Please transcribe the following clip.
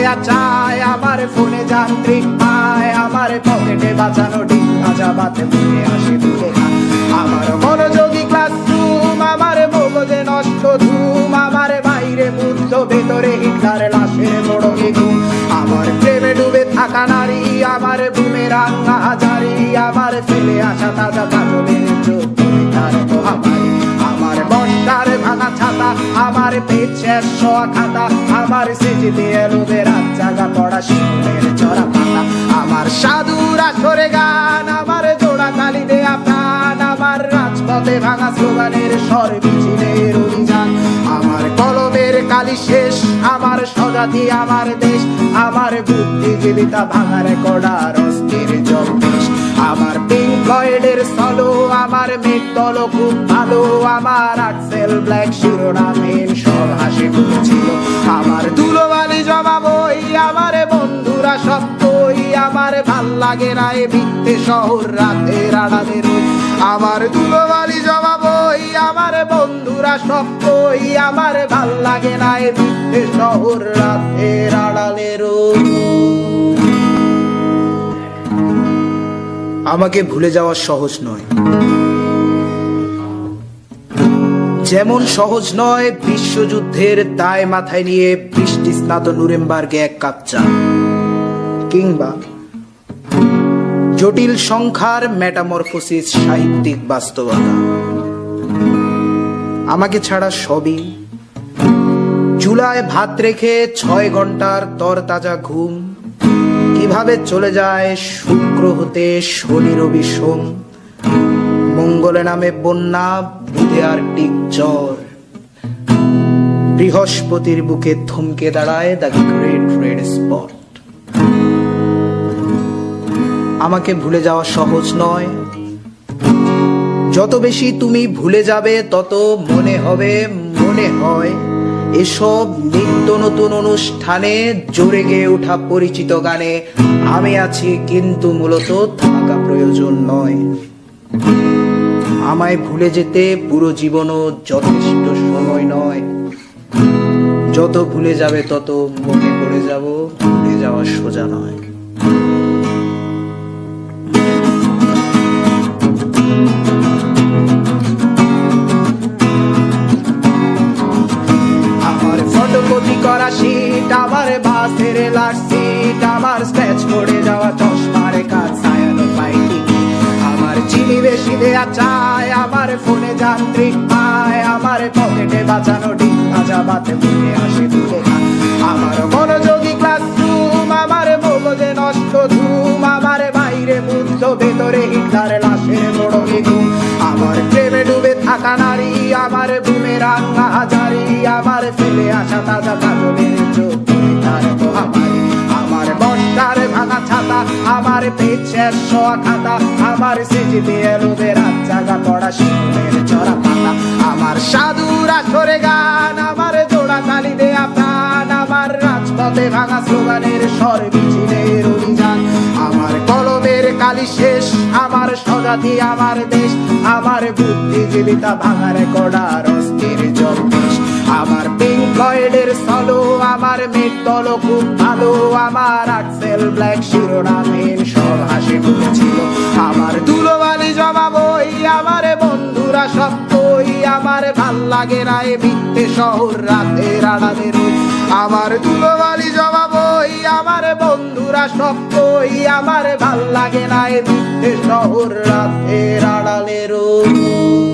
দেয়া চায়, আমার ফোনে যান্ত্রিক পায়, আমার পকেটে বাঁচানো ডিম ভাজা ভাতে বুঝে আসে দূরে না। আমার মনোযোগী ক্লাসরুম, আমার মগজে নষ্ট ধুম, আমার বাইরে বুদ্ধ ভেতরে হিটলার লাশের মোড়কে ঘুম। আমার প্রেমে ডুবে থাকা নারী, আমার বুমেরাং হাজারি, আমার ফেলে আসা তাজা কাজলের চোখ তার মহামারী। আমার বর্ষার ভাঙা ছাতা, আমার পেট শেষ শোয়া খাতা, আমার স্মৃতিতে এলোবে রাত জাগা পড়া শিশুদের চড়া পাতা। আমার সাধুর আসরে গান, আমার জোড়া তালি দেয়া প্রাণ, আমার রাজপথে ভাঙা স্লোগানের স্বর মিছিলের অভিযান। আমার কলমের কালি শেষ, আমার স্বজাতি আমার দেশ, আমার বুদ্ধিজীবিতা ভাঙা রেকর্ডার অস্থির জম্পেশ। আমার পিঙ্ক ফ্লয়েডের সলো, আমার মেঘ দল খুব ভালো, আমার আক্সেল ব্ল্যাক শিরোনামহীন সব হাসি খুঁজছিল। আমার ধুলোবালি জমা বই, আমার বন্ধুরা সব কই, আমার ভাল লাগে না এ ভিত্তে শহর রাতের আড়ালে রই। আমার ধুলোবালি জমা বই, আমার বন্ধুরা সব কই, আমার ভাল লাগে না এ ভিত্তে শহর রাতের আড়ালে রই। আমাকে ভুলে যাওয়া সহজ নয়, যেমন সহজ নয় বিশ্বযুদ্ধের দায় মাথায় নিয়ে বৃষ্টি স্নাত নুরেমবার্গে এক কাপ চা, কিংবা জটিল সংখ্যার মেটামরফোসিস সাহিত্যিক বাস্তবতা। আমাকে ছাড়া সবই চুলায় ভাত রেখে 6 ঘন্টার তরতাজা ঘুম, কিভাবে চলে যায় শুক্র হতে শনি রবি সোম, মঙ্গলে নামে বন্যা, বুধে আর্কটিক জ্বর, বৃহস্পতির বুকে থমকে দাঁড়ায় দ্য গ্রেট রেড স্পট। আমাকে ভুলে যাওয়া সহজ নয়, যত বেশি তুমি ভুলে যাবে তত মনে হবে, মনে হয় এসব নিত্য নতুন অনুষ্ঠানে জোরে গেয়ে ওঠা পরিচিত গানে আমি আছি, কিন্তু মূলত থাকা প্রয়োজন নয়। আমায় ভুলে যেতে পুরো জীবনও যথেষ্ট সময় নয়, যত ভুলে যাবে তত মনে পড়ে যাব, ভুলে যাওয়া সোজা নয়। ফটোকপি করা শীট, আমার বাসের লাশ সিট, আমার স্ক্র্যাচ করে যাওয়া চশমার কাজ ছায়ানো পাইটি, আমার চিনি বেশি দেয়া চায়, আমার ফোনে যান্ত্রিক পায়, আমার পকেটে বাঁচানো ডিম ভাজা ভাতে বুঝে আসে দূরে না। আমার মনোযোগী ক্লাসরুম, আমার মগজে নষ্ট ধুম, আমার বাইরে বুদ্ধ ভেতরে হিটলার লাশের মোড়কে ঘুম। আমার প্রেমে ডুবে থাকা নারী, আমার বুমেরাং হাজারি, আমার ফেলে আসা তাজা কাজলের চোখ তার মহামারী। আমার বর্ষার ভাঙা ছাতা, আমার পেট শেষ শোয়া খাতা, আমার স্মৃতিতে এলোবে রাত জাগা পড়া শিশুদের চড়া পাতা। আমার সাধুর আসরে গান, আমার জোড়া তালি দেয়া প্রাণ, আমার রাজপথে ভাঙা স্লোগানের স্বর মিছিলের অভিযান। আমার কলমের কালি শেষ, আমার স্বজাতি আমার দেশ, আমার বুদ্ধিজীবিতা ভাঙা রেকর্ডার অস্থির জম্পেশ। আমার পিঙ্ক ফ্লয়েডের সলো, আমার মেঘ দল খুব ভালো, আমার আক্সেল ব্ল্যাক শিরোনামহীন সব হাসি খুঁজছিল। আমার ধুলোবালি জমা বই, আমার বন্ধুরা সব কই, আমার ভাল লাগে না এ ভিত্তে শহর রাতের আড়ালে রই। আমার ধুলোবালি জমা বই, আমার বন্ধুরা সব কই, আমার ভাল লাগে না এ ভিত্তে শহর রাতের আড়ালে রই।